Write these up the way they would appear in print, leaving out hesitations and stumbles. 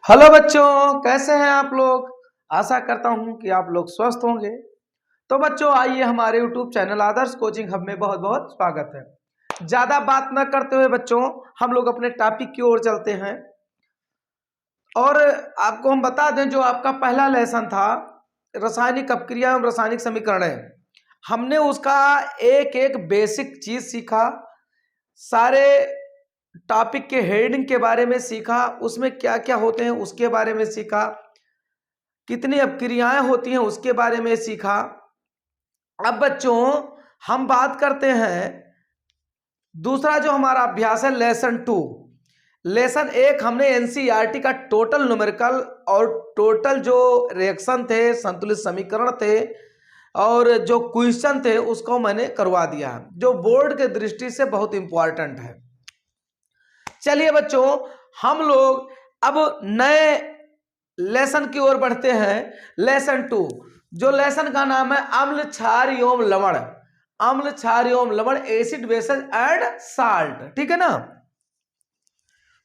Hello बच्चों, कैसे हैं आप लोग। आशा करता हूं कि आप लोग स्वस्थ होंगे। तो बच्चों आइए हमारे यूट्यूब चैनल आदर्श कोचिंग हब में बहुत बहुत स्वागत है। ज्यादा बात न करते हुए बच्चों हम लोग अपने टॉपिक की ओर चलते हैं। और आपको हम बता दें, जो आपका पहला लेसन था रासायनिक अपक्रिया एवं रासायनिक समीकरण, हमने उसका एक एक बेसिक चीज सीखा। सारे टॉपिक के हेडिंग के बारे में सीखा, उसमें क्या क्या होते हैं उसके बारे में सीखा, कितनी अपक्रियाएं होती हैं उसके बारे में सीखा। अब बच्चों हम बात करते हैं दूसरा जो हमारा अभ्यास है लेसन 2। लेसन 1 हमने एनसीईआरटी का टोटल न्यूमेरिकल और टोटल जो रिएक्शन थे, संतुलित समीकरण थे और जो क्वेश्चन थे उसको मैंने करवा दिया, जो बोर्ड के दृष्टि से बहुत इंपॉर्टेंट है। चलिए बच्चों हम लोग अब नए लेसन की ओर बढ़ते हैं। लेसन 2, जो लेसन का नाम है अम्ल क्षार एवं लवण। अम्ल क्षार एवं लवण, एसिड बेसिस एंड साल्ट, ठीक है ना।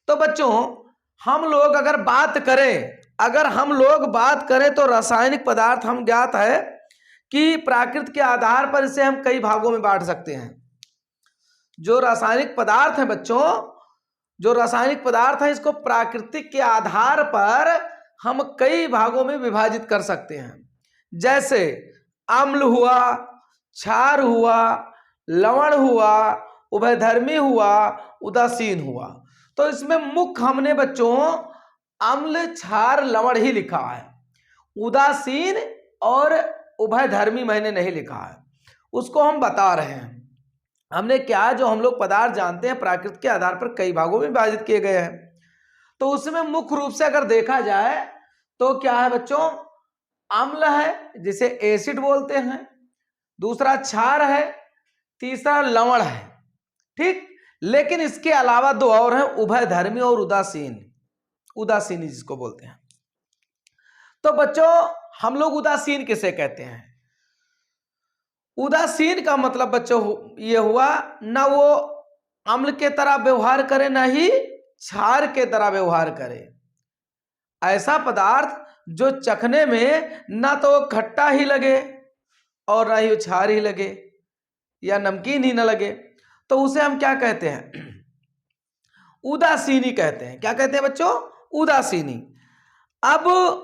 तो बच्चों हम लोग अगर हम लोग बात करें तो रासायनिक पदार्थ हम ज्ञात है कि प्राकृत के आधार पर इसे हम कई भागों में बांट सकते हैं। जो रासायनिक पदार्थ है बच्चों, जो रासायनिक पदार्थ है इसको प्राकृतिक के आधार पर हम कई भागों में विभाजित कर सकते हैं। जैसे अम्ल हुआ, क्षार हुआ, लवण हुआ, उभयधर्मी हुआ, उदासीन हुआ। तो इसमें मुख्य हमने बच्चों अम्ल क्षार लवण ही लिखा है, उदासीन और उभयधर्मी मैंने नहीं लिखा है। उसको हम बता रहे हैं हमने क्या, जो हम लोग पदार्थ जानते हैं प्राकृत के आधार पर कई भागों में विभाजित किए गए हैं। तो उसमें मुख्य रूप से अगर देखा जाए तो क्या है बच्चों, अम्ल है जिसे एसिड बोलते हैं, दूसरा क्षार है, तीसरा लवण है, ठीक। लेकिन इसके अलावा दो और हैं, उभयधर्मी और उदासीन, उदासीनी जिसको बोलते हैं। तो बच्चों हम लोग उदासीन किसे कहते हैं? उदासीन का मतलब बच्चों ये हुआ, ना वो अम्ल के तरह व्यवहार करे ना ही क्षार के तरह व्यवहार करे। ऐसा पदार्थ जो चखने में ना तो खट्टा ही लगे और ना ही क्षार ही लगे या नमकीन ही ना लगे, तो उसे हम क्या कहते हैं? उदासीनी कहते हैं। क्या कहते हैं बच्चों? उदासीनी। अब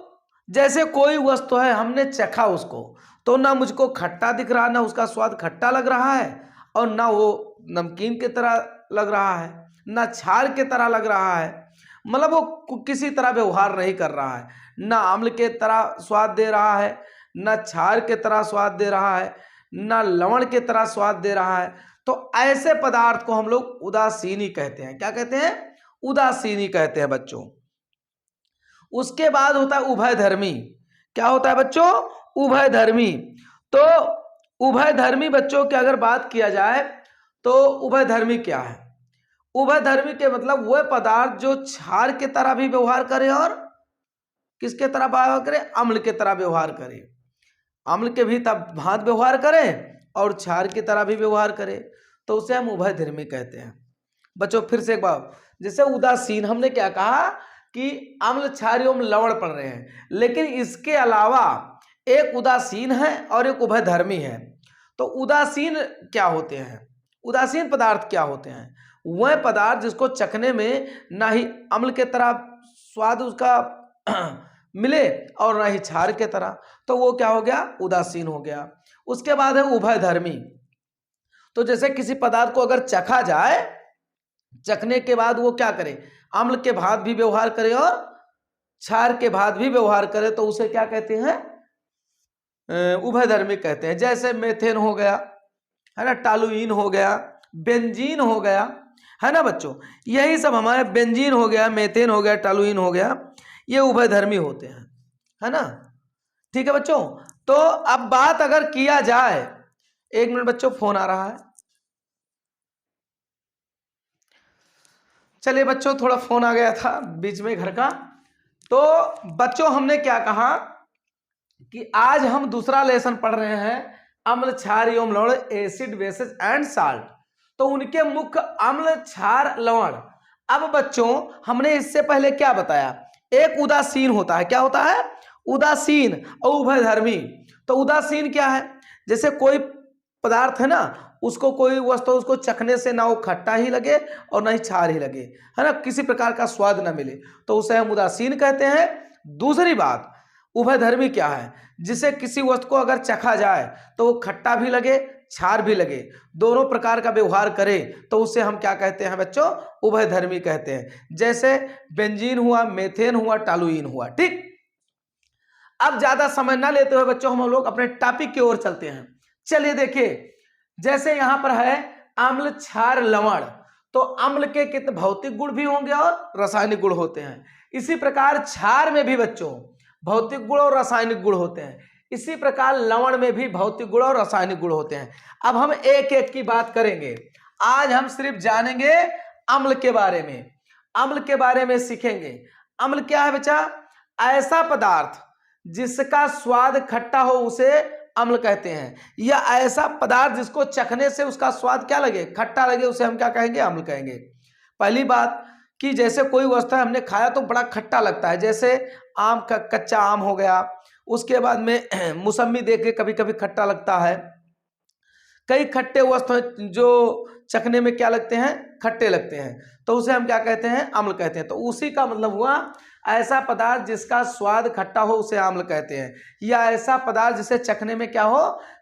जैसे कोई वस्तु है, हमने चखा उसको, तो ना मुझको खट्टा दिख रहा, ना उसका स्वाद खट्टा लग रहा है और ना वो नमकीन की तरह लग रहा है, ना क्षार की तरह लग रहा है। मतलब वो किसी तरह व्यवहार नहीं कर रहा है, ना अम्ल के तरह स्वाद दे रहा है, ना क्षार के तरह स्वाद दे रहा है, ना लवण के तरह स्वाद दे रहा है। तो ऐसे पदार्थ को हम लोग उदासीनी कहते हैं। क्या कहते हैं? उदासीनी कहते हैं बच्चों। उसके बाद होता है उभयधर्मी। क्या होता है बच्चों? उभयधर्मी। तो उभयधर्मी बच्चों की अगर बात किया जाए तो उभयधर्मी क्या है? उभयधर्मी के मतलब वह पदार्थ जो क्षार के तरह भी व्यवहार करे और किसके तरह व्यवहार करे? अम्ल के तरह व्यवहार करे। अम्ल के भी तब भांत व्यवहार करे और क्षार की तरह भी व्यवहार करे, तो उसे हम उभयधर्मी कहते हैं। बच्चों फिर से एक बार, जैसे उदासीन हमने क्या कहा कि अम्ल क्षार एवं लवण पढ़ रहे हैं, लेकिन इसके अलावा एक उदासीन है और एक उभयधर्मी है। तो उदासीन क्या होते हैं? उदासीन पदार्थ क्या होते हैं? वह पदार्थ जिसको चखने में ना ही अम्ल के तरह स्वाद उसका मिले और ना ही क्षार के तरह, तो वो क्या हो गया? उदासीन हो गया। उसके बाद है उभयधर्मी। तो जैसे किसी पदार्थ को अगर चखा जाए, चखने के बाद वो क्या करे? अम्ल के भांत भी व्यवहार करे और क्षार के भांत भी व्यवहार करे, तो उसे क्या कहते हैं? उभयधर्मी कहते हैं। जैसे मेथेन हो गया, है ना, टॉलुइन हो गया, बेंजीन हो गया, है ना बच्चों। यही सब हमारे बेंजीन हो गया, मेथेन हो गया, टॉलुइन हो गया, ये उभयधर्मी होते हैं, है ना। ठीक है बच्चों। तो अब बात अगर किया जाए, एक मिनट बच्चों फोन आ रहा है। चलिए बच्चों, थोड़ा फोन आ गया था बीच में घर का। तो बच्चों हमने क्या कहा कि आज हम दूसरा लेसन पढ़ रहे हैं, अम्ल क्षार एवं लवण, एसिड बेसिस एंड साल्ट। तो उनके मुख्य अम्ल क्षार लवण। अब बच्चों हमने इससे पहले क्या बताया एक उदासीन होता है। क्या होता है? उदासीन और उभयधर्मी। तो उदासीन क्या है? जैसे कोई पदार्थ है ना, उसको कोई वस्तु उसको चखने से ना वो खट्टा ही लगे और ना ही छार ही लगे, है ना, किसी प्रकार का स्वाद ना मिले, तो उसे हम उदासीन कहते हैं। दूसरी बात, उभयधर्मी क्या है? जिसे किसी वस्तु को अगर चखा जाए तो वो खट्टा भी लगे, छार भी लगे, दोनों प्रकार का व्यवहार करे, तो उसे हम क्या कहते हैं बच्चों? उभयधर्मी कहते हैं। जैसे बेंजीन हुआ, मेथेन हुआ, टॉलुइन हुआ। ठीक, अब ज्यादा समय ना लेते हुए बच्चों हम लोग अपने टॉपिक की ओर चलते हैं। चलिए देखिए, जैसे यहां पर है अम्ल, क्षार, लवण, तो अम्ल के कितने भौतिक गुण भी होंगे और रासायनिक गुण होते हैं। इसी प्रकार क्षार में भी बच्चों भौतिक गुण और रासायनिक गुण होते हैं। इसी प्रकार लवण में भी भौतिक गुण और रासायनिक गुण होते हैं। अब हम एक एक की बात करेंगे। आज हम सिर्फ जानेंगे अम्ल के बारे में, अम्ल के बारे में सीखेंगे। अम्ल क्या है बच्चा? ऐसा पदार्थ जिसका स्वाद खट्टा हो उसे अम्ल कहते हैं, या ऐसा पदार्थ जिसको चखने से उसका स्वाद क्या लगे? खट्टा लगे, उसे हम क्या कहेंगे? अम्ल कहेंगे। पहली बात कि जैसे कोई वस्तु हमने खाया तो बड़ा खट्टा लगता है, जैसे आम का कच्चा आम हो गया, उसके बाद में मौसम्मी देख के कभी कभी खट्टा लगता है। कई खट्टे वस्तु जो चखने में क्या लगते हैं? खट्टे लगते हैं, तो उसे हम क्या कहते हैं? अम्ल कहते हैं। तो उसी का मतलब हुआ ऐसा पदार्थ जिसका स्वाद खट्टा हो उसे अम्ल कहते हैं, या ऐसा पदार्थ जिसे चखने में क्या हो?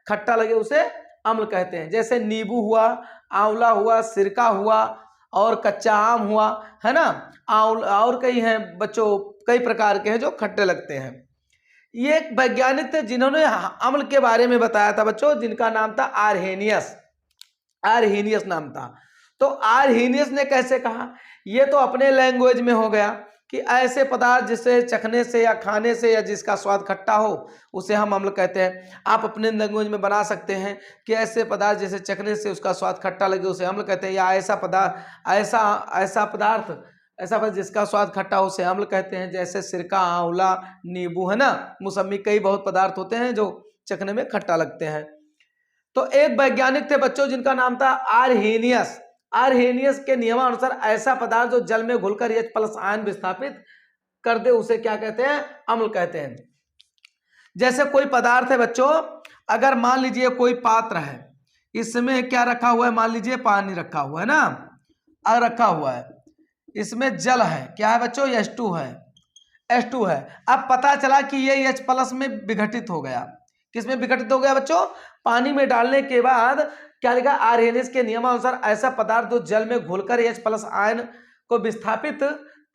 खट्टा लगे, उसे अम्ल कहते हैं। जैसे नींबू हुआ, आंवला हुआ, सिरका हुआ और कच्चा आम हुआ, है ना, आंवला, और कई हैं बच्चों, कई प्रकार के हैं जो खट्टे लगते हैं। ये एक वैज्ञानिक थे जिन्होंने अम्ल के बारे में बताया था बच्चों, जिनका नाम था आरहेनियस। आरहेनियस नाम था। तो आरहेनियस ने कैसे कहा? ये तो अपने लैंग्वेज में हो गया कि ऐसे पदार्थ जिसे चखने से या खाने से या जिसका स्वाद खट्टा हो उसे हम अम्ल कहते हैं। आप अपने लैंग्वेज में बना सकते हैं कि ऐसे पदार्थ जिसे चखने से उसका स्वाद खट्टा लगे उसे अम्ल कहते हैं, या ऐसा पदार्थ जिसका स्वाद खट्टा हो उसे अम्ल कहते हैं। जैसे सिरका, आंवला, नींबू, है ना, मौसम्मी, कई बहुत पदार्थ होते हैं जो चखने में खट्टा लगते हैं। तो एक वैज्ञानिक थे बच्चों जिनका नाम था आरहेनियस। आरहेनियस के नियमानुसार ऐसा पदार्थ जो जल में घुलकर H+ आयन विस्थापित कर दे उसे क्या कहते हैं? अम्ल कहते हैं। जैसे कोई पदार्थ है बच्चों, अगर मान लीजिए कोई पात्र है, इसमें क्या रखा हुआ है? मान लीजिए पानी रखा हुआ है ना, रखा हुआ है, इसमें जल है, क्या है बच्चों? H2 है, H2 है। अब पता चला कि ये H+ में विघटित हो गया। किसमें विघटित हो गया बच्चों? पानी में डालने के बाद क्या लिखा? आरहेनियस के नियमानुसार ऐसा पदार्थ जो जल में घुलकर H+ आयन को विस्थापित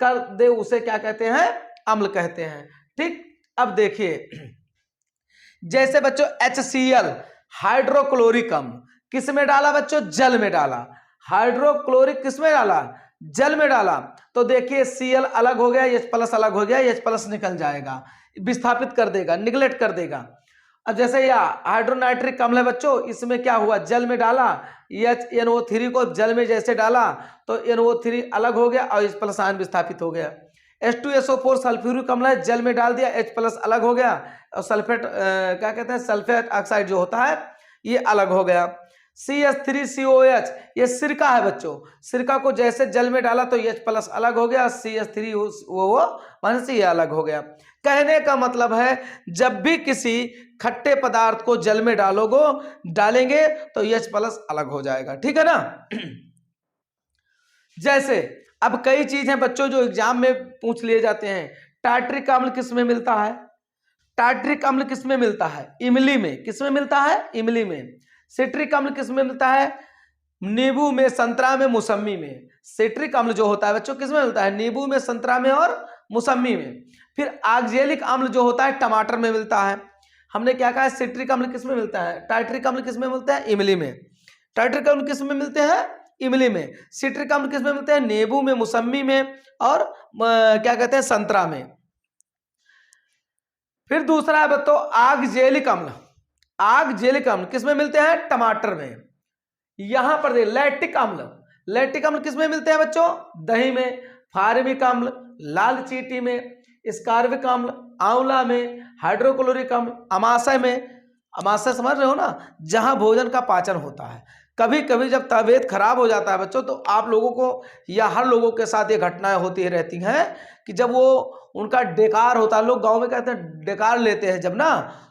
कर दे उसे क्या कहते हैं? अम्ल कहते हैं। ठीक, अब देखिए, जैसे बच्चों HCl, हाइड्रोक्लोरिक अम्ल, किस में डाला बच्चों? जल में डाला। हाइड्रोक्लोरिक किस में डाला? जल में डाला। तो देखिए Cl अलग हो गया, H+ अलग हो गया, H+ निकल जाएगा, विस्थापित कर देगा, निगलेक्ट कर देगा। अब जैसे यह हाइड्रोनाइट्रिक अम्ल है बच्चों, इसमें क्या हुआ? जल में डाला, NO3 को जल में जैसे डाला तो NO3 अलग हो गया और H+ आयन विस्थापित हो गया। H2SO4 सल्फ्यूरिक अम्ल है, जल में डाल दिया, H+ अलग हो गया और सल्फेट क्या कहते हैं? सल्फेट ऑक्साइड जो होता है ये अलग हो गया। CH3COH, ये सिरका है बच्चों, सिरका को जैसे जल में डाला तो H+ अलग हो गया, CH3 वो माने से ये अलग हो गया। कहने का मतलब है जब भी किसी खट्टे पदार्थ को जल में डालेंगे तो H+ अलग हो जाएगा। ठीक है ना? जैसे अब कई चीज हैं बच्चों जो एग्जाम में पूछ लिए जाते हैं। टार्ट्रिक अम्ल किस में मिलता है? टार्ट्रिक अम्ल किस में मिलता है? इमली में। किस में मिलता है? इमली में। सिट्रिक अम्ल किस में मिलता है? नींबू में, संतरा में, मौसम्मी में। सिट्रिक अम्ल जो होता है बच्चों किस में मिलता है? नींबू में, संतरा में और मौसम्मी में। फिर ऑक्जेलिक अम्ल जो होता है टमाटर में मिलता है। हमने क्या कहा? सिट्रिक अम्ल किस में मिलता है? टार्ट्रिक अम्ल किस में मिलता है? इमली में। टार्ट्रिक अम्ल किस में मिलते हैं? इमली में। सिट्रिक अम्ल किस में मिलते हैं? नींबू में, मौसम्मी में और क्या कहते हैं? संतरा में। फिर दूसरा है बच्चों ऑक्जेलिक अम्ल। ऑक्जेलिक अम्ल किस में मिलते हैं? टमाटर में। यहां पर लैक्टिक अम्ल। लैक्टिक अम्ल किस में मिलते हैं बच्चों? दही में। फार्मिक अम्ल लाल चींटी में। स्कार्बिक अम्ल आंवला में। हाइड्रोक्लोरिक अम्ल अमाशय में। अमाशय समझ रहे हो ना? जहां भोजन का पाचन होता है। कभी कभी जब तबीयत खराब हो जाता है बच्चों, तो आप लोगों को या हर लोगों के साथ ये घटनाएं होती रहती हैं कि जब वो उनका डेकार होता है, लोग गांव में कहते हैं डेकार लेते हैं जब ना,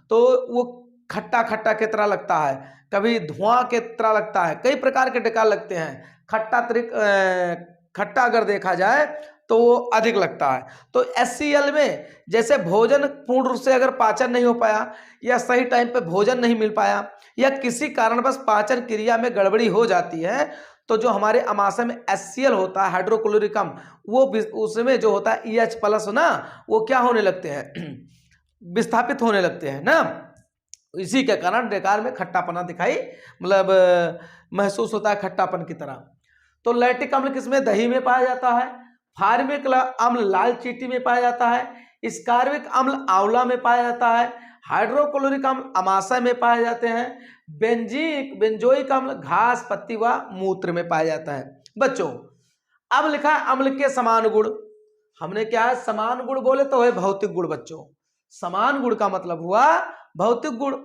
तो वो खट्टा खट्टा की तरह लगता है, कभी धुआं के तरह लगता है, कई प्रकार के डेकार लगते हैं। खट्टा अगर देखा जाए तो वो अधिक लगता है। तो HCl में जैसे भोजन पूर्ण रूप से अगर पाचन नहीं हो पाया, या सही टाइम पे भोजन नहीं मिल पाया, या किसी कारणवश पाचन क्रिया में गड़बड़ी हो जाती है, तो जो हमारे अमाशय में HCl होता है, हाइड्रोक्लोरिक अम्ल, वो उसमें जो होता है EH+ ना, वो क्या होने लगते हैं विस्थापित होने लगते हैं ना। इसी के कारण डेकार में खट्टापना दिखाई मतलब महसूस होता है, खट्टापन की तरह। तो लैक्टिक अम्ल किसमें? दही में पाया जाता है। फार्मिक अम्ल लाल चींटी में पाया जाता है। स्कार्बिक अम्ल आंवला में पाया जाता है। हाइड्रोक्लोरिक अम्ल अमाशय में पाए जाते हैं। बेंजोइक अम्ल घास, पत्ती व मूत्र में पाया जाता है। बच्चों अब लिखा है अम्ल के समान गुण। हमने क्या है, समान गुण बोले तो है भौतिक गुण। बच्चों समान गुण का मतलब हुआ भौतिक गुण।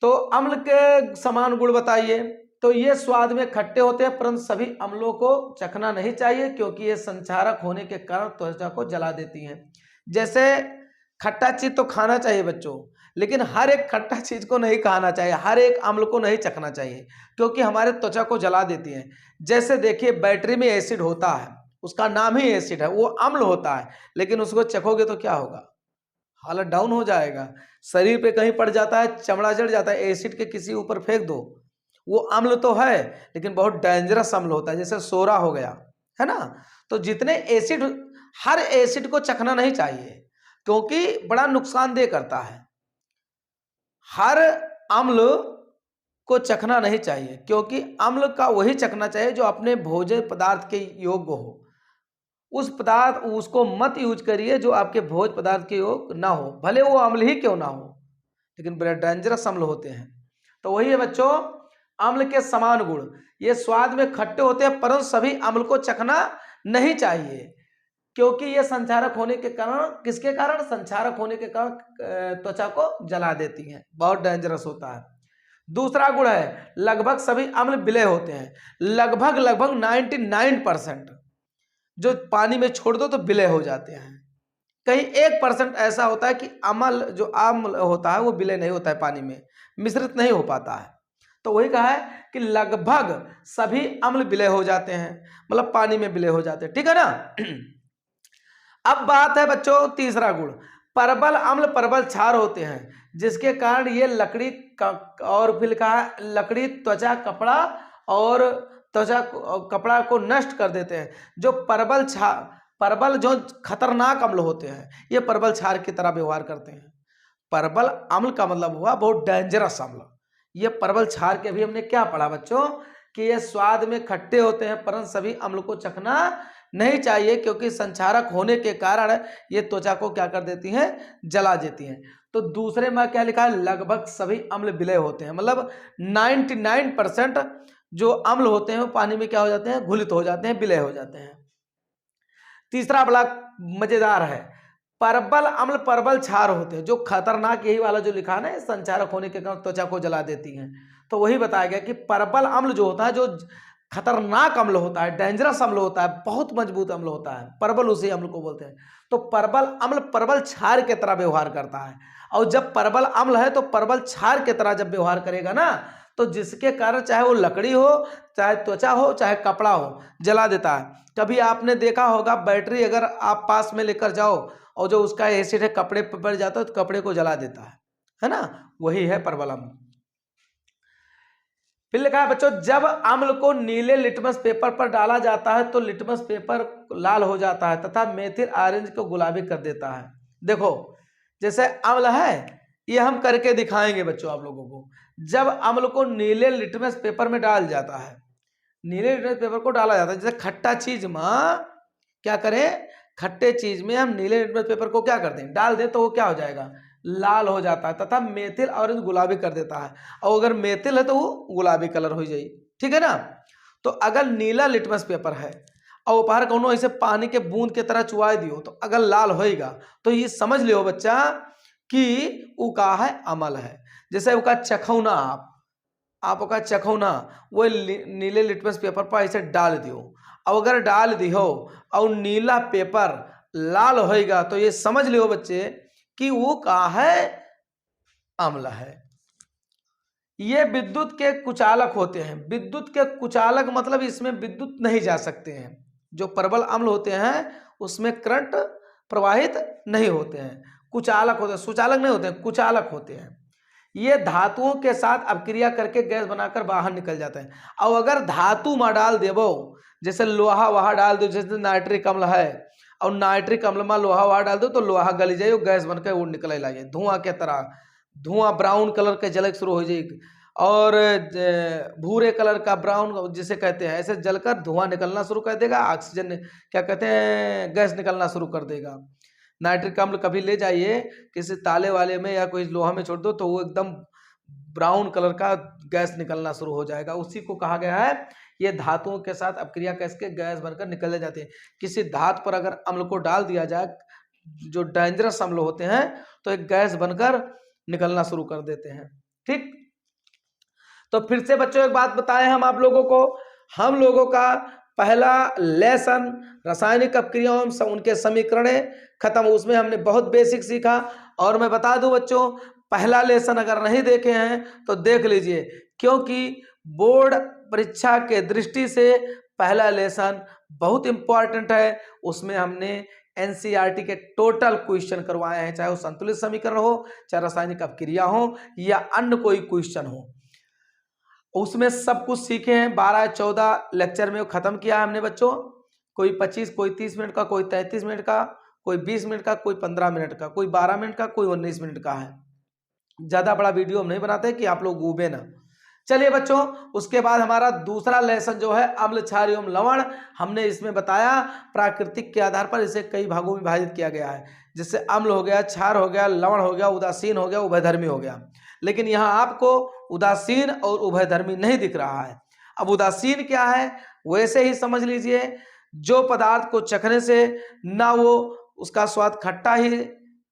तो अम्ल के समान गुण बताइए। तो ये स्वाद में खट्टे होते हैं, परंतु सभी अम्लों को चखना नहीं चाहिए, क्योंकि ये संचारक होने के कारण त्वचा को जला देती हैं। जैसे खट्टा चीज तो खाना चाहिए बच्चों, लेकिन हर एक खट्टा चीज को नहीं खाना चाहिए, हर एक अम्ल को नहीं चखना चाहिए, क्योंकि हमारे त्वचा को जला देती हैं। जैसे देखिए बैटरी में एसिड होता है, उसका नाम ही एसिड है, वो अम्ल होता है, लेकिन उसको चखोगे तो क्या होगा, हालत डाउन हो जाएगा। शरीर पे कहीं पड़ जाता है, चमड़ा जड़ जाता है, एसिड के किसी ऊपर फेंक दो, वो अम्ल तो है लेकिन बहुत डेंजरस अम्ल होता है, जैसे सोरा हो गया, है ना। तो जितने एसिड, हर एसिड को चखना नहीं चाहिए, क्योंकि बड़ा नुकसानदेह करता है। हर अम्ल को चखना नहीं चाहिए, क्योंकि अम्ल का वही चखना चाहिए जो अपने भोज्य पदार्थ के योग्य हो। उस पदार्थ उसको मत यूज करिए जो आपके भोज्य पदार्थ के योग्य ना हो, भले वो अम्ल ही क्यों ना हो, लेकिन बड़े डेंजरस अम्ल होते हैं। तो वही है बच्चों अम्ल के समान गुण। ये स्वाद में खट्टे होते हैं, परंतु सभी अम्ल को चखना नहीं चाहिए, क्योंकि ये संचारक होने के कारण, किसके कारण, संचारक होने के कारण त्वचा को जला देती हैं, बहुत डेंजरस होता है। दूसरा गुण है लगभग सभी अम्ल विलय होते हैं। लगभग 99% जो पानी में छोड़ दो तो विलय हो जाते हैं। कहीं 1% ऐसा होता है कि जो अम्ल होता है वो विलय नहीं होता है, पानी में मिश्रित नहीं हो पाता है। तो वही कहा है कि लगभग सभी अम्ल विलय हो जाते हैं, मतलब पानी में विलय हो जाते हैं, ठीक है ना। अब बात है बच्चों तीसरा गुण, परबल अम्ल परबल क्षार होते हैं, जिसके कारण ये लकड़ी और फिर कहा लकड़ी, त्वचा, कपड़ा और कपड़ा को नष्ट कर देते हैं। जो परबल जो खतरनाक अम्ल होते हैं, ये परबल क्षार की तरह व्यवहार करते हैं। परबल अम्ल का मतलब हुआ बहुत डेंजरस अम्ल। ये परबल क्षार के भी हमने क्या पढ़ा बच्चों, कि ये स्वाद में खट्टे होते हैं, परंतु सभी अम्ल को चखना नहीं चाहिए, क्योंकि संचारक होने के कारण ये त्वचा को क्या कर देती हैं, जला देती हैं। तो दूसरे में क्या लिखा है, लगभग सभी अम्ल विलय होते हैं, मतलब 99% जो अम्ल होते हैं वो पानी में क्या हो जाते हैं, घुलित हो जाते हैं, विलय हो जाते हैं। तीसरा बड़ा मजेदार है, परबल अम्ल परबल क्षार होते हैं। जो खतरनाक यही वाला जो लिखा है ना, संचारक होने के कारण त्वचा को जला देती हैं, तो वही बताया गया कि परबल अम्ल जो होता है, जो खतरनाक अम्ल होता है, डेंजरस अम्ल होता है, बहुत मजबूत अम्ल होता है, परबल उसी अम्ल को बोलते हैं। तो परबल अम्ल परबल क्षार की तरह व्यवहार करता है, और जब परबल अम्ल है तो परबल क्षार की तरह जब व्यवहार करेगा ना, तो जिसके कारण चाहे वो लकड़ी हो, चाहे त्वचा हो, चाहे कपड़ा हो, जला देता है। कभी आपने देखा होगा बैटरी अगर आप पास में लेकर जाओ और जो उसका एसिड है कपड़े पर पड़ जाता है तो कपड़े को जला देता है ना, वही है परबल अम्ल। फिर लिखा है बच्चों, जब अम्ल को नीले लिटमस पेपर पर डाला जाता है तो लिटमस पेपर लाल हो जाता है तथा मेथिल ऑरेंज को गुलाबी कर देता है। देखो जैसे अम्ल है, ये हम करके दिखाएंगे बच्चों आप लोगों को। जब अम्ल को नीले लिटमस पेपर में डाल जाता है, नीले लिटमस पेपर को डाला जाता है, जैसे खट्टा चीज में क्या करें, खट्टे चीज में हम नीले लिटमस पेपर को क्या कर दें, डाल दें, तो वो क्या हो जाएगा, लाल हो जाता है, तथा मेथिल ऑरेंज गुलाबी कर देता है। और अगर मेथिल है तो वो गुलाबी कलर हो जाए, ठीक है ना। तो अगर नीला लिटमस पेपर है और ऊपर कोनो ऐसे पानी के बूंद के तरह चुआ दियो तो अगर लाल होएगा, तो ये समझ लियो बच्चा कि वो का है, अमल है। जैसे वो का चखौना, आप आपका चखौना वो नीले लिटमस पेपर पर ऐसे डाल दियो। अब अगर डाल दियो और नीला पेपर लाल होएगा तो ये समझ लियो बच्चे कि वो का है, अम्ल है। ये विद्युत के कुचालक होते हैं। विद्युत के कुचालक मतलब इसमें विद्युत नहीं जा सकते हैं। जो प्रबल अम्ल होते हैं उसमें करंट प्रवाहित नहीं होते हैं, कुचालक होते हैं, सुचालक नहीं होते हैं, कुचालक होते हैं। ये धातुओं के साथ अपक्रिया करके गैस बनाकर बाहर निकल जाते हैं। और अगर धातु में डाल देवो, जैसे लोहा वहां डाल दो, जैसे नाइट्रिक अम्ल है और नाइट्रिक अम्ल में लोहा वहां डाल दो तो लोहा गल जाए, गैस बनकर वो निकले लगे धुआं के तरह। धुआं ब्राउन कलर के जलक शुरू हो जाएगी और भूरे कलर का ब्राउन जिसे कहते हैं, ऐसे जलकर धुआं निकलना शुरू कर देगा, ऑक्सीजन क्या कहते हैं गैस निकलना शुरू कर देगा। नाइट्रिक अम्ल कभी ले जाइए किसी ताले वाले में या कोई लोहा में छोड़ दो तो वो एकदम ब्राउन कलर का गैस निकलना शुरू हो जाएगा। उसी को कहा गया है ये धातुओं के साथ अपक्रिया करके गैस बनकर निकल जाते हैं। किसी धातु पर अगर अम्ल को डाल दिया जाए, जो डेंजरस अम्ल होते हैं, तो एक गैस बनकर निकलना शुरू कर देते हैं। ठीक, तो फिर से बच्चों एक बात बताएं हम आप लोगों को, हम लोगों का पहला लेसन रासायनिक अपक्रियाओं उनके समीकरण खत्म, उसमें हमने बहुत बेसिक सीखा। और मैं बता दूं बच्चों, पहला लेसन अगर नहीं देखे हैं तो देख लीजिए, क्योंकि बोर्ड परीक्षा के दृष्टि से पहला लेसन बहुत इंपॉर्टेंट है। उसमें हमने एनसीईआरटी के टोटल क्वेश्चन करवाए हैं, चाहे वो संतुलित समीकरण हो, चाहे रासायनिक अपक्रिया हो या अन्य कोई क्वेश्चन हो, उसमें सब कुछ सीखे हैं। 12-14 लेक्चर में खत्म किया है हमने बच्चों। कोई 25, कोई 30 मिनट का, कोई 33 मिनट का, कोई 20 मिनट का, कोई 15 मिनट का, कोई 12 मिनट का, कोई 19 मिनट का है। ज्यादा बड़ा वीडियो हम नहीं बनाते कि आप लोग ऊबे ना। चलिए बच्चों, उसके बाद हमारा दूसरा लेसन जो है अम्ल, क्षार एवं लवण, हमने इसमें बताया प्राकृतिक के आधार पर इसे कई भागों में विभाजित किया गया है, जिससे अम्ल हो गया, क्षार हो गया, लवण हो गया, उदासीन हो गया, उभयधर्मी हो गया। लेकिन यहाँ आपको उदासीन और उभयधर्मी नहीं दिख रहा है। अब उदासीन क्या है वैसे ही समझ लीजिए, जो पदार्थ को चखने से ना वो उसका स्वाद खट्टा ही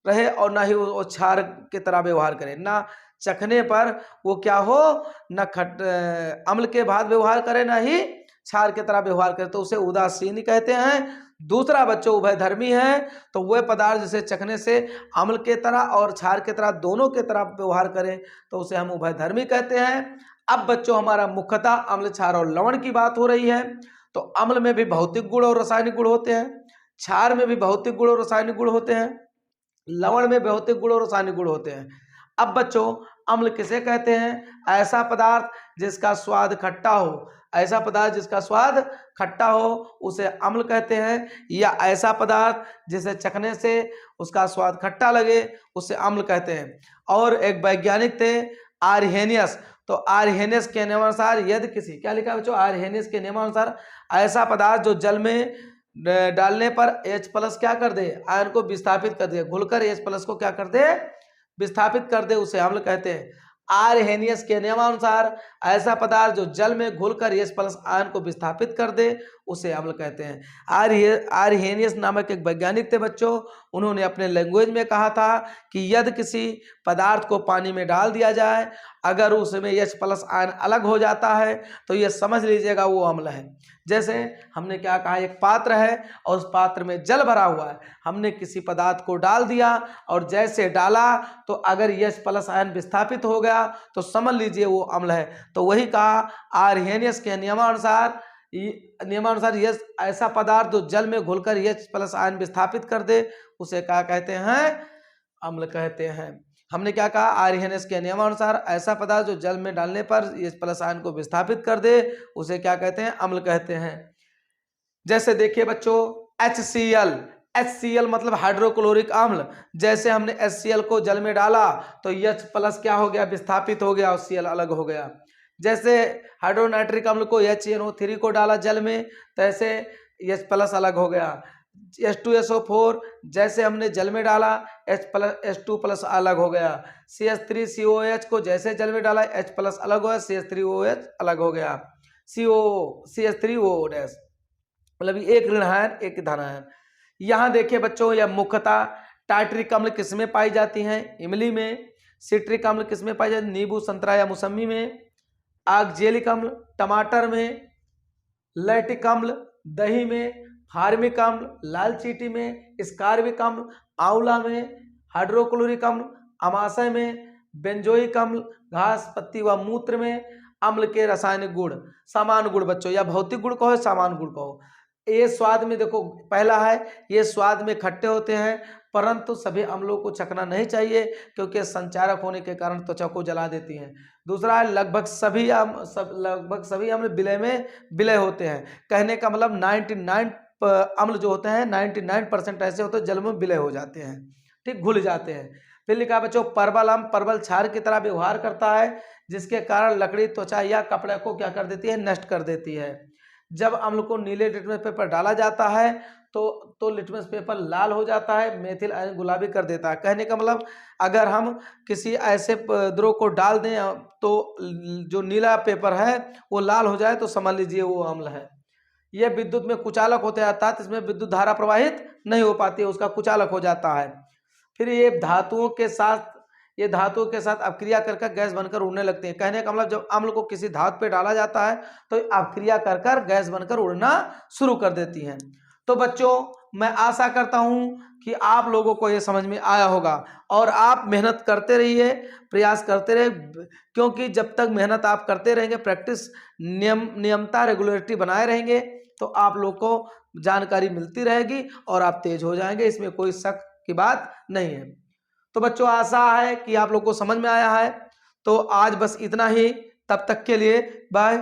रहे और ना ही वो क्षार की तरह व्यवहार करे, ना चखने पर वो क्या हो, न अम्ल के बाद व्यवहार करे ना ही क्षार की तरह व्यवहार करे, तो उसे उदासीन कहते हैं। दूसरा बच्चों उभयधर्मी है, तो वह पदार्थ जिसे चखने से अम्ल के तरह और क्षार के तरह दोनों के तरह व्यवहार करें तो उसे हम उभयधर्मी कहते हैं। अब बच्चों हमारा मुख्यतः अम्ल, क्षार और लवण की बात हो रही है। तो अम्ल में भी भौतिक गुण और रासायनिक गुण होते हैं, क्षार में भी भौतिक गुण और रासायनिक गुण होते हैं, लवण में भौतिक गुण और रासायनिक गुण होते हैं। अब बच्चों अम्ल किसे कहते हैं? ऐसा पदार्थ जिसका स्वाद खट्टा हो, ऐसा पदार्थ जिसका स्वाद खट्टा हो उसे अम्ल कहते हैं, या ऐसा पदार्थ जिसे चखने से उसका स्वाद खट्टा लगे उसे अम्ल कहते हैं। और एक वैज्ञानिक थे आर्हेनियस, तो आर्हेनियस के नियमानुसार यदि किसी, क्या लिखा है बच्चों, आर्हेनियस के नियमानुसार ऐसा पदार्थ जो जल में डालने पर H+ क्या कर दे, आयन को विस्थापित कर दे, घुलकर H+ को क्या कर दे, विस्थापित कर दे, उसे अम्ल कहते हैं। आर्हेनियस के नियमानुसार ऐसा पदार्थ जो जल में घुलकर H+ आयन को विस्थापित कर दे उसे अम्ल कहते हैं। आर्हेनियस नामक एक वैज्ञानिक थे बच्चों, उन्होंने अपने लैंग्वेज में कहा था कि यदि किसी पदार्थ को पानी में डाल दिया जाए, अगर उसमें H+ आयन अलग हो जाता है तो ये समझ लीजिएगा वो अम्ल है। जैसे हमने क्या कहा, एक पात्र है और उस पात्र में जल भरा हुआ है, हमने किसी पदार्थ को डाल दिया और जैसे डाला तो अगर H+ आयन विस्थापित हो गया तो समझ लीजिए वो अम्ल है। तो वही कहा आर्हेनियस के नियमानुसार यह ऐसा पदार्थ जो जल में घुलकर H+ आयन विस्थापित कर दे उसे क्या कहते हैं, अम्ल कहते हैं। हमने क्या कहा, आर्हेनियस के नियमानुसार ऐसा पदार्थ जो जल में डालने पर H+ आयन को विस्थापित कर दे उसे क्या कहते हैं, अम्ल कहते हैं। जैसे देखिए बच्चों HCl मतलब हाइड्रोक्लोरिक अम्ल, जैसे हमने HCl को जल में डाला तो H+ क्या हो गया, विस्थापित हो गया और Cl अलग हो गया। जैसे हाइड्रोनाइट्रिक अम्ल को HNO3 को डाला जल में तो ऐसे H+ अलग हो गया। H2SO4 जैसे हमने जल में डाला H2+ अलग हो गया। CH3COH को जैसे जल में डाला H+ अलग हो गया, CH3OH अलग हो गया। CH3O- मतलब एक ऋण आयन एक धन आयन। यहाँ देखिए बच्चों, यह मुख्यतः टार्टरिक अम्ल किसमें पाई जाती हैं, इमली में। सिट्रिक अम्ल किसमें पाई जाती है, नींबू, संतरा या मौसमी में। ऑक्जेलिक अम्ल, टमाटर में लैक्टिक अम्ल, दही में फार्मिक अम्ल, लाल चींटी में स्कार्बिक अम्ल, आंवला में हाइड्रोक्लोरिक अम्ल, अमाशय में बेंजोइक अम्ल, घास पत्ती व मूत्र में अम्ल के रासायनिक गुण, समान गुण बच्चों, या भौतिक गुण कहो समान गुण कहो। ये स्वाद में देखो, पहला है ये स्वाद में खट्टे होते हैं, परंतु सभी अम्लों को चखना नहीं चाहिए क्योंकि संचारक होने के कारण त्वचा को जला देती हैं। दूसरा है लगभग सभी अम्ल विलय में विलय होते हैं। कहने का मतलब 99 अम्ल जो होते हैं 99% ऐसे होते हैं जल में विलय हो जाते हैं, ठीक, घुल जाते हैं। फिर लिखा बच्चों परवल अम्ल परवल क्षार की तरह व्यवहार करता है, जिसके कारण लकड़ी, त्वचा या कपड़े को क्या कर देती है, नष्ट कर देती है। जब अम्ल को नीले लिटमस पेपर डाला जाता है तो लिटमस पेपर लाल हो जाता है, मेथिल आयन गुलाबी कर देता है। कहने का मतलब अगर हम किसी ऐसे द्रव को डाल दें तो जो नीला पेपर है वो लाल हो जाए तो समझ लीजिए वो अम्ल है। यह विद्युत में कुचालक होता है, अर्थात इसमें विद्युत धारा प्रवाहित नहीं हो पाती है, उसका कुचालक हो जाता है। फिर ये धातुओं के साथ अपक्रिया कर गैस बनकर उड़ने लगते हैं। कहने का मतलब जब अम्ल को किसी धातु पे डाला जाता है तो अपक्रिया कर गैस बनकर उड़ना शुरू कर देती हैं। तो बच्चों मैं आशा करता हूं कि आप लोगों को ये समझ में आया होगा और आप मेहनत करते रहिए, प्रयास करते रहिए, क्योंकि जब तक मेहनत आप करते रहेंगे, प्रैक्टिस नियमता रेगुलरिटी बनाए रहेंगे तो आप लोग को जानकारी मिलती रहेगी और आप तेज हो जाएंगे, इसमें कोई शक की बात नहीं है। तो बच्चों आशा है कि आप लोग को समझ में आया है। तो आज बस इतना ही, तब तक के लिए बाय।